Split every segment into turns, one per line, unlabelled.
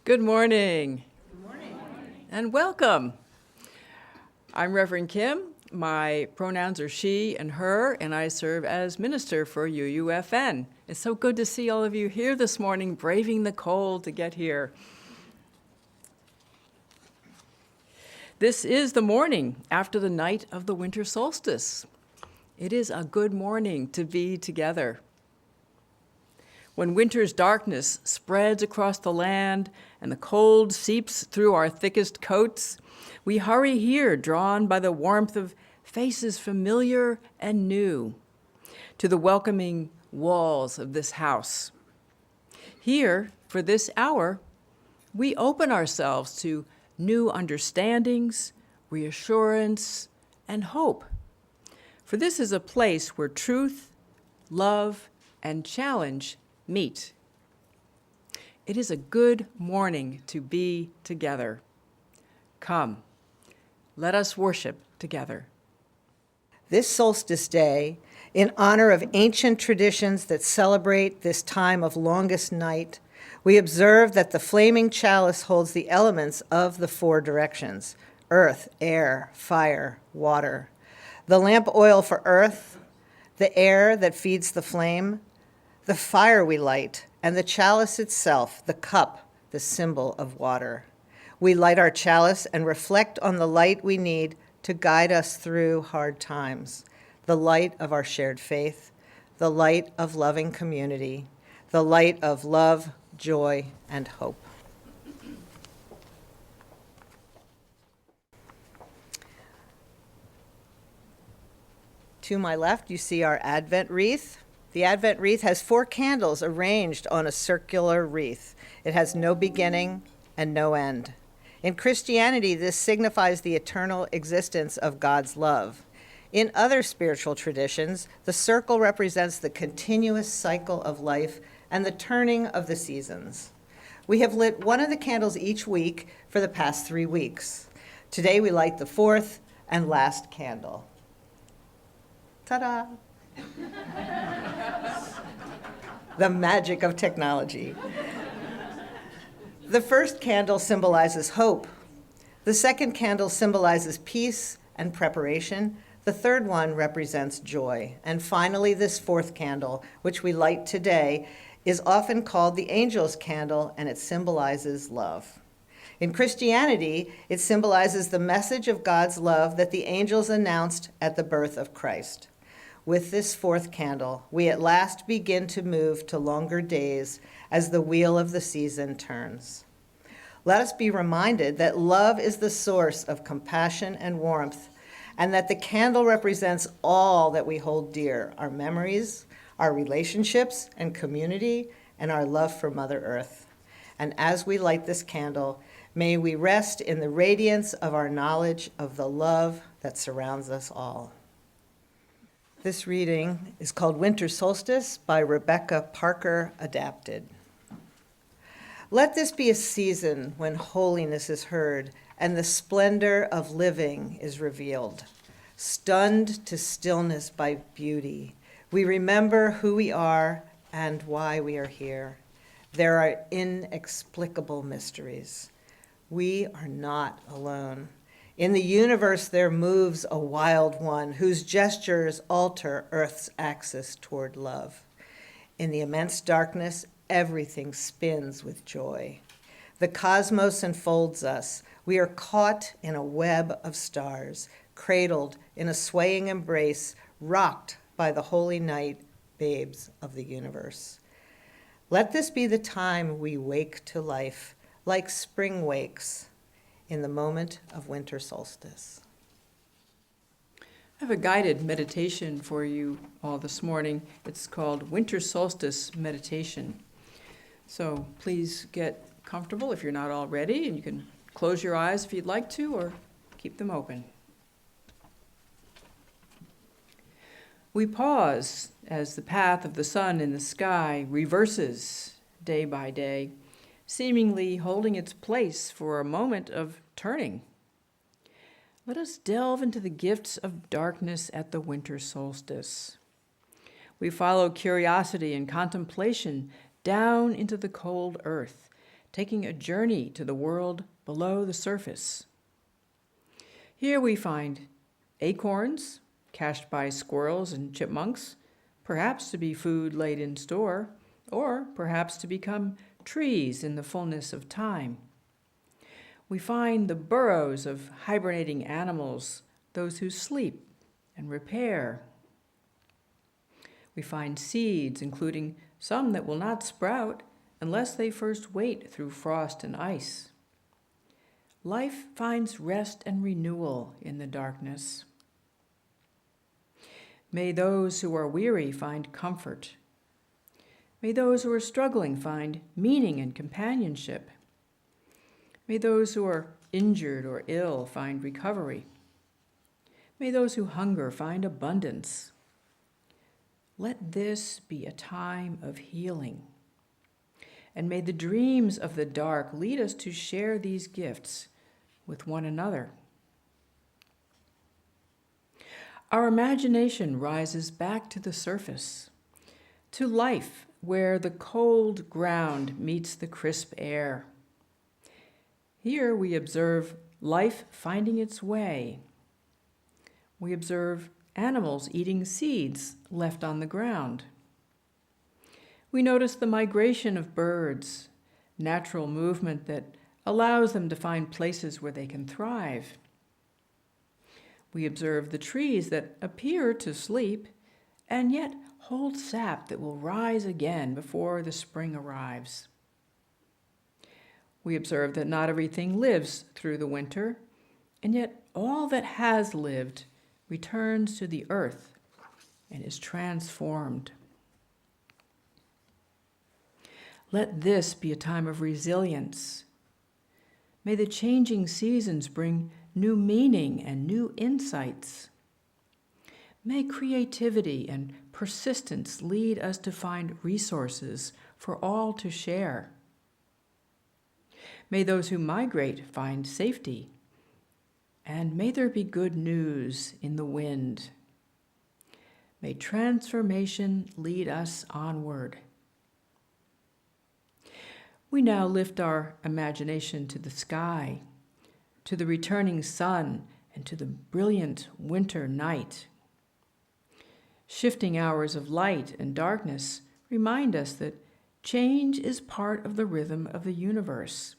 Good morning.
Good morning.
And welcome. I'm Reverend Kim. My pronouns are she and her, and I serve as minister for UUFN. It's so good to see all of you here this morning, braving the cold to get here. This is the morning after the night of the winter solstice. It is a good morning to be together. When winter's darkness spreads across the land and the cold seeps through our thickest coats, we hurry here, drawn by the warmth of faces familiar and new, to the welcoming walls of this house. Here, for this hour, we open ourselves to new understandings, reassurance, and hope. For this is a place where truth, love, and challenge meet. It is a good morning to be together. Come, let us worship together.
This solstice day, in honor of ancient traditions that celebrate this time of longest night, we observe that the flaming chalice holds the elements of the four directions: earth, air, fire, water. The lamp oil for earth, the air that feeds the flame, the fire we light, and the chalice itself, the cup, the symbol of water. We light our chalice and reflect on the light we need to guide us through hard times, the light of our shared faith, the light of loving community, the light of love, joy, and hope. To my left, you see our Advent wreath. The Advent wreath has 4 candles arranged on a circular wreath. It has no beginning and no end. In Christianity, this signifies the eternal existence of God's love. In other spiritual traditions, the circle represents the continuous cycle of life and the turning of the seasons. We have lit one of the candles each week for the past 3 weeks. Today we light the 4th and last candle. Ta-da! The magic of technology. The first candle symbolizes hope. The second candle symbolizes peace and preparation. The third one represents joy. And finally, this 4th candle, which we light today, is often called the angel's candle, and it symbolizes love. In Christianity, it symbolizes the message of God's love that the angels announced at the birth of Christ. With this 4th candle, we at last begin to move to longer days as the wheel of the season turns. Let us be reminded that love is the source of compassion and warmth, and that the candle represents all that we hold dear: our memories, our relationships and community, and our love for Mother Earth. And as we light this candle, may we rest in the radiance of our knowledge of the love that surrounds us all. This reading is called Winter Solstice by Rebecca Parker, adapted. Let this be a season when holiness is heard and the splendor of living is revealed. Stunned to stillness by beauty, we remember who we are and why we are here. There are inexplicable mysteries. We are not alone. In the universe, there moves a wild one whose gestures alter Earth's axis toward love. In the immense darkness, everything spins with joy. The cosmos enfolds us. We are caught in a web of stars, cradled in a swaying embrace, rocked by the holy night babes of the universe. Let this be the time we wake to life, like spring wakes, in the moment of winter solstice.
I have a guided meditation for you all this morning. It's called Winter Solstice Meditation. So please get comfortable if you're not already, and you can close your eyes if you'd like to, or keep them open. We pause as the path of the sun in the sky reverses day by day, seemingly holding its place for a moment of turning. Let us delve into the gifts of darkness at the winter solstice. We follow curiosity and contemplation down into the cold earth, taking a journey to the world below the surface. Here we find acorns, cached by squirrels and chipmunks, perhaps to be food laid in store, or perhaps to become trees in the fullness of time. We find the burrows of hibernating animals, those who sleep and repair. We find seeds, including some that will not sprout unless they first wait through frost and ice. Life finds rest and renewal in the darkness. May those who are weary find comfort. May those who are struggling find meaning and companionship. May those who are injured or ill find recovery. May those who hunger find abundance. Let this be a time of healing. And may the dreams of the dark lead us to share these gifts with one another. Our imagination rises back to the surface, to life where the cold ground meets the crisp air. Here we observe life finding its way. We observe animals eating seeds left on the ground. We notice the migration of birds, natural movement that allows them to find places where they can thrive. We observe the trees that appear to sleep and yet hold sap that will rise again before the spring arrives. We observe that not everything lives through the winter, and yet all that has lived returns to the earth and is transformed. Let this be a time of resilience. May the changing seasons bring new meaning and new insights. May creativity and persistence lead us to find resources for all to share. May those who migrate find safety, and may there be good news in the wind. May transformation lead us onward. We now lift our imagination to the sky, to the returning sun, and to the brilliant winter night. Shifting hours of light and darkness remind us that change is part of the rhythm of the universe,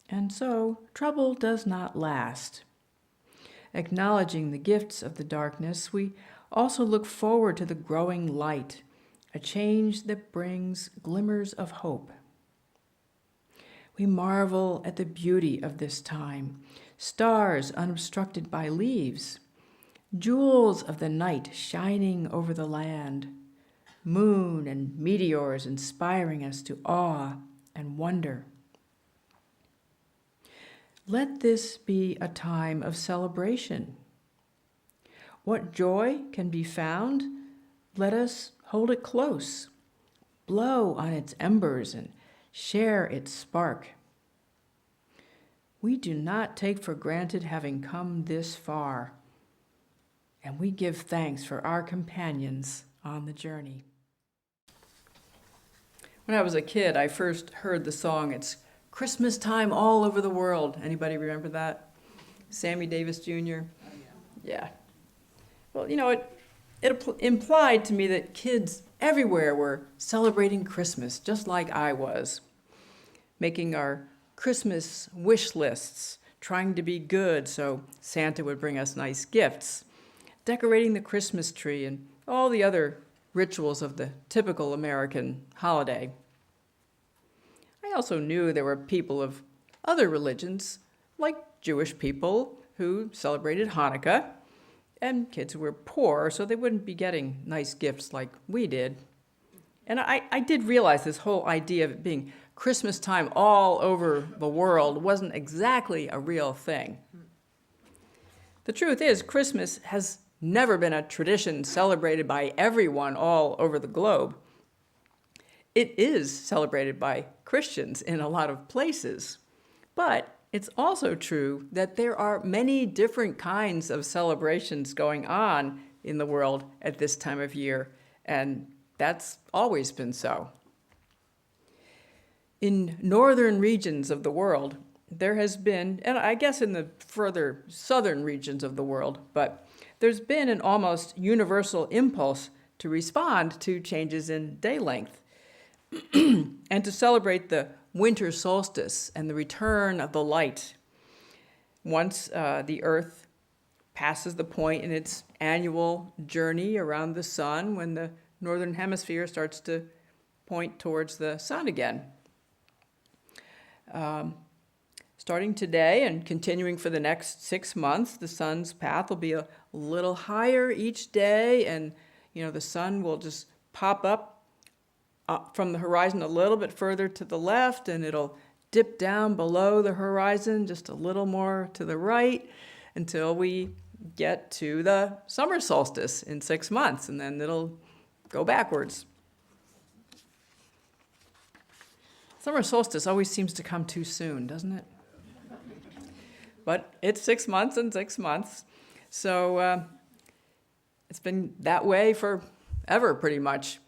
and so trouble does not last. Acknowledging the gifts of the darkness, we also look forward to the growing light, a change that brings glimmers of hope. We marvel at the beauty of this time, stars unobstructed by leaves, jewels of the night shining over the land, moon and meteors inspiring us to awe and wonder. Let this be a time of celebration. What joy can be found, let us hold it close, blow on its embers and share its spark. We do not take for granted having come this far, and we give thanks for our companions on the journey. When I was a kid, I first heard the song, It's Christmas Time All Over the World. Anybody remember that? Sammy Davis Jr.? Yeah. Well, it implied to me that kids everywhere were celebrating Christmas, just like I was, making our Christmas wish lists, trying to be good so Santa would bring us nice gifts, decorating the Christmas tree, and all the other rituals of the typical American holiday. I also knew there were people of other religions, like Jewish people who celebrated Hanukkah, and kids who were poor, so they wouldn't be getting nice gifts like we did. And I did realize this whole idea of it being Christmas time all over the world wasn't exactly a real thing. The truth is, Christmas has never been a tradition celebrated by everyone all over the globe. It is celebrated by Christians in a lot of places, but it's also true that there are many different kinds of celebrations going on in the world at this time of year, and that's always been so. In northern regions of the world, there has been, and I guess in the further southern regions of the world, but there's been an almost universal impulse to respond to changes in day length and to celebrate the winter solstice and the return of the light. Once the Earth passes the point in its annual journey around the sun when the northern hemisphere starts to point towards the sun again. Starting today and continuing for the next 6 months, the sun's path will be a little higher each day, and the sun will just pop up from the horizon a little bit further to the left, and it'll dip down below the horizon just a little more to the right until we get to the summer solstice in 6 months, and then it'll go backwards. Summer solstice always seems to come too soon, doesn't it? But it's 6 months and 6 months. So it's been that way forever, pretty much.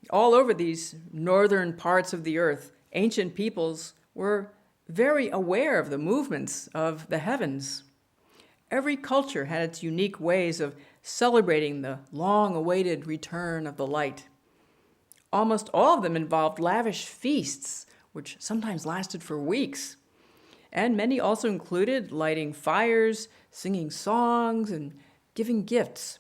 All over these northern parts of the earth, ancient peoples were very aware of the movements of the heavens. Every culture had its unique ways of celebrating the long-awaited return of the light. Almost all of them involved lavish feasts, which sometimes lasted for weeks. And many also included lighting fires, singing songs, and giving gifts.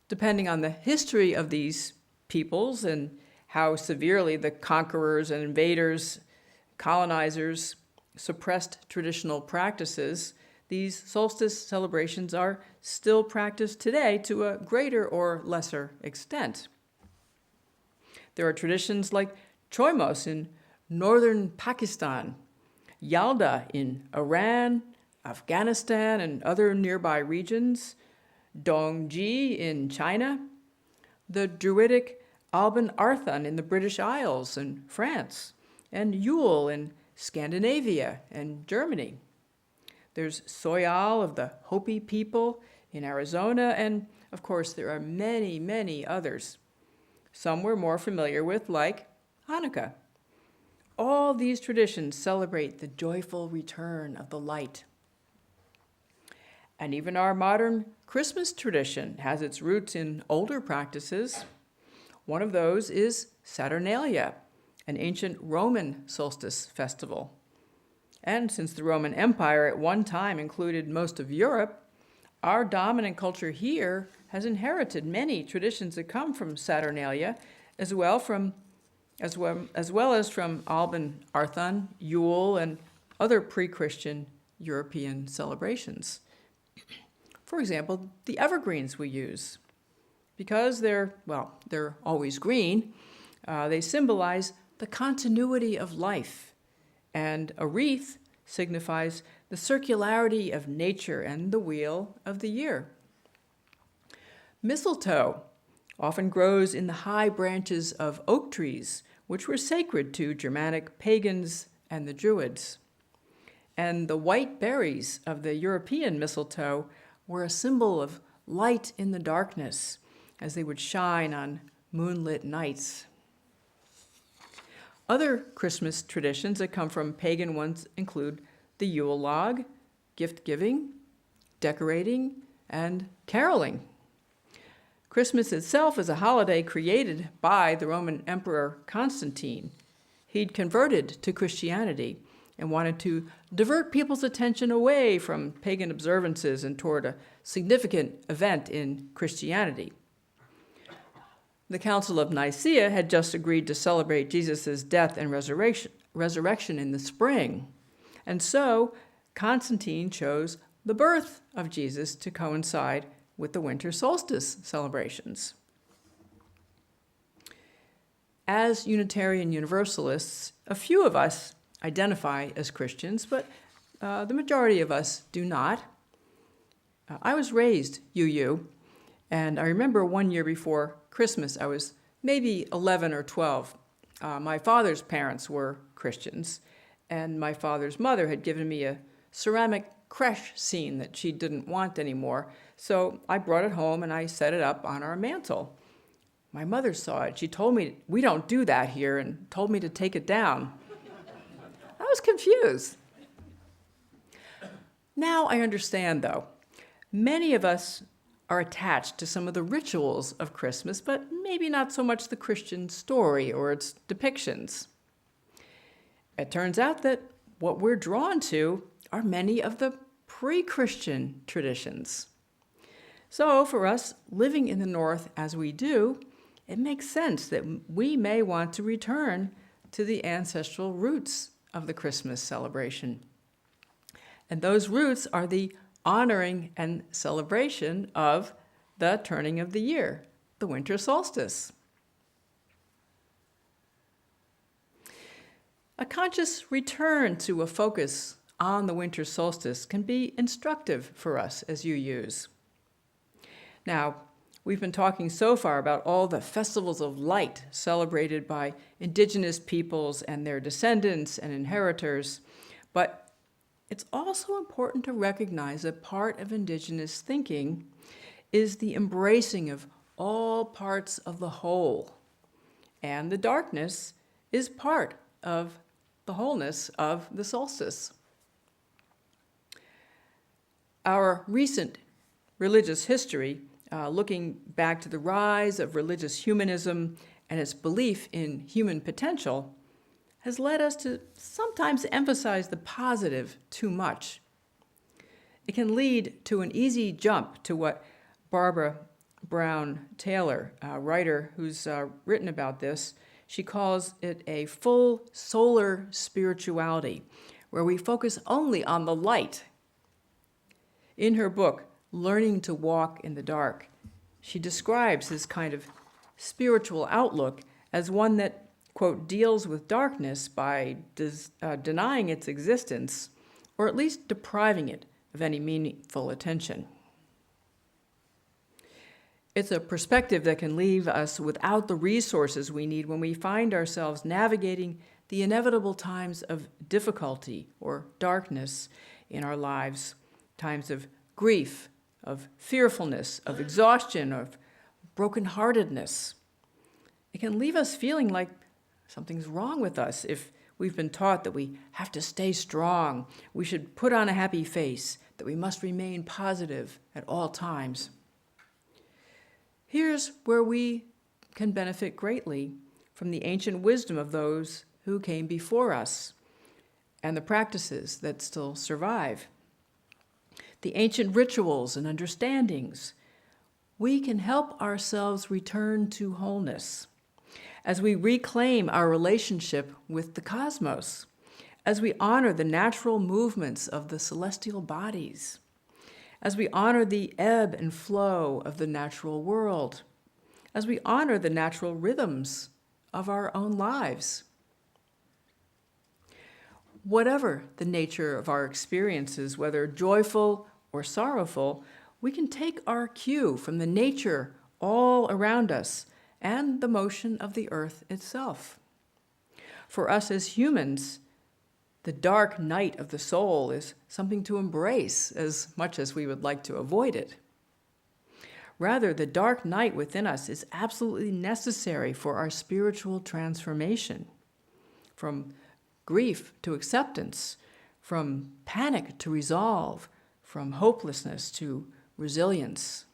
Depending on the history of these peoples and how severely the conquerors and invaders, colonizers suppressed traditional practices, these solstice celebrations are still practiced today to a greater or lesser extent. There are traditions like Choimos in northern Pakistan, Yalda in Iran, Afghanistan, and other nearby regions, Dongji in China, the Druidic Alban Arthun in the British Isles and France, and Yule in Scandinavia and Germany. There's Soyal of the Hopi people in Arizona, and of course there are many, many others. Some we're more familiar with, like Hanukkah. All these traditions celebrate the joyful return of the light. And even our modern Christmas tradition has its roots in older practices. One of those is Saturnalia, an ancient Roman solstice festival. And since the Roman Empire at one time included most of Europe, our dominant culture here has inherited many traditions that come from Saturnalia, as well as from Alban Arthun, Yule, and other pre-Christian European celebrations. For example, the evergreens we use. Because they're always green, they symbolize the continuity of life. And a wreath signifies the circularity of nature and the wheel of the year. Mistletoe often grows in the high branches of oak trees, which were sacred to Germanic pagans and the Druids. And the white berries of the European mistletoe were a symbol of light in the darkness, as they would shine on moonlit nights. Other Christmas traditions that come from pagan ones include the Yule log, gift-giving, decorating, and caroling. Christmas itself is a holiday created by the Roman Emperor Constantine. He'd converted to Christianity and wanted to divert people's attention away from pagan observances and toward a significant event in Christianity. The Council of Nicaea had just agreed to celebrate Jesus' death and resurrection in the spring. And so Constantine chose the birth of Jesus to coincide with the winter solstice celebrations. As Unitarian Universalists, a few of us identify as Christians, but the majority of us do not. I was raised UU, and I remember one year before Christmas, I was maybe 11 or 12. My father's parents were Christians, and my father's mother had given me a ceramic creche scene that she didn't want anymore. So I brought it home and I set it up on our mantle. My mother saw it. She told me, we don't do that here, and told me to take it down. I was confused. Now I understand, though. Many of us are attached to some of the rituals of Christmas, but maybe not so much the Christian story or its depictions. It turns out that what we're drawn to are many of the pre-Christian traditions. So for us, living in the North as we do, it makes sense that we may want to return to the ancestral roots of the Christmas celebration. And those roots are the honoring and celebration of the turning of the year, the winter solstice. A conscious return to a focus on the winter solstice can be instructive for us as you use. Now, we've been talking so far about all the festivals of light celebrated by indigenous peoples and their descendants and inheritors, but it's also important to recognize that part of indigenous thinking is the embracing of all parts of the whole, and the darkness is part of the wholeness of the solstice. Our recent religious history, looking back to the rise of religious humanism and its belief in human potential, has led us to sometimes emphasize the positive too much. It can lead to an easy jump to what Barbara Brown Taylor, a writer who's written about this, she calls it a full solar spirituality, where we focus only on the light. In her book, Learning to Walk in the Dark, she describes this kind of spiritual outlook as one that, quote, deals with darkness by denying its existence, or at least depriving it of any meaningful attention. It's a perspective that can leave us without the resources we need when we find ourselves navigating the inevitable times of difficulty or darkness in our lives, times of grief, of fearfulness, of exhaustion, of brokenheartedness. It can leave us feeling like something's wrong with us if we've been taught that we have to stay strong, we should put on a happy face, that we must remain positive at all times. Here's where we can benefit greatly from the ancient wisdom of those who came before us and the practices that still survive. The ancient rituals and understandings. We can help ourselves return to wholeness as we reclaim our relationship with the cosmos, as we honor the natural movements of the celestial bodies, as we honor the ebb and flow of the natural world, as we honor the natural rhythms of our own lives. Whatever the nature of our experiences, whether joyful or sorrowful, we can take our cue from the nature all around us and the motion of the earth itself. For us as humans, the dark night of the soul is something to embrace as much as we would like to avoid it. Rather, the dark night within us is absolutely necessary for our spiritual transformation, from grief to acceptance, from panic to resolve, from hopelessness to resilience.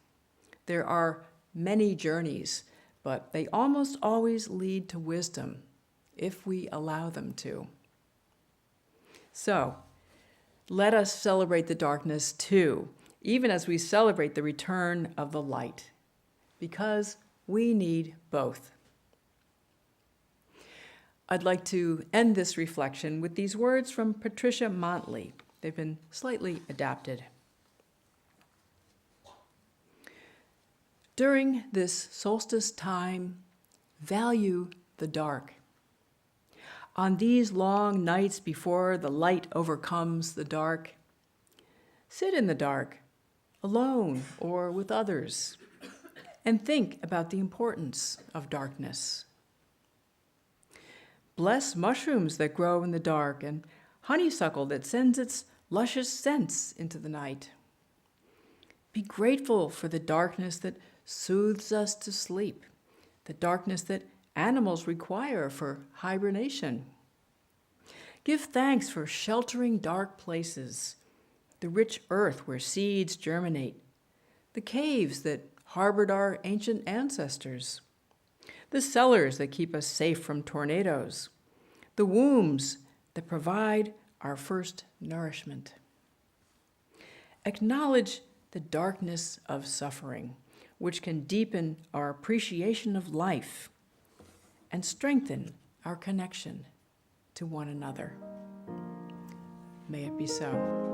There are many journeys, but they almost always lead to wisdom if we allow them to. So, let us celebrate the darkness too, even as we celebrate the return of the light, because we need both. I'd like to end this reflection with these words from Patricia Montley. They've been slightly adapted. During this solstice time, value the dark. On these long nights before the light overcomes the dark, sit in the dark, alone or with others, and think about the importance of darkness. Bless mushrooms that grow in the dark and honeysuckle that sends its luscious scents into the night. Be grateful for the darkness that soothes us to sleep, the darkness that animals require for hibernation. Give thanks for sheltering dark places, the rich earth where seeds germinate, the caves that harbored our ancient ancestors, the cellars that keep us safe from tornadoes, the wombs that provide our first nourishment. Acknowledge the darkness of suffering, which can deepen our appreciation of life and strengthen our connection to one another. May it be so.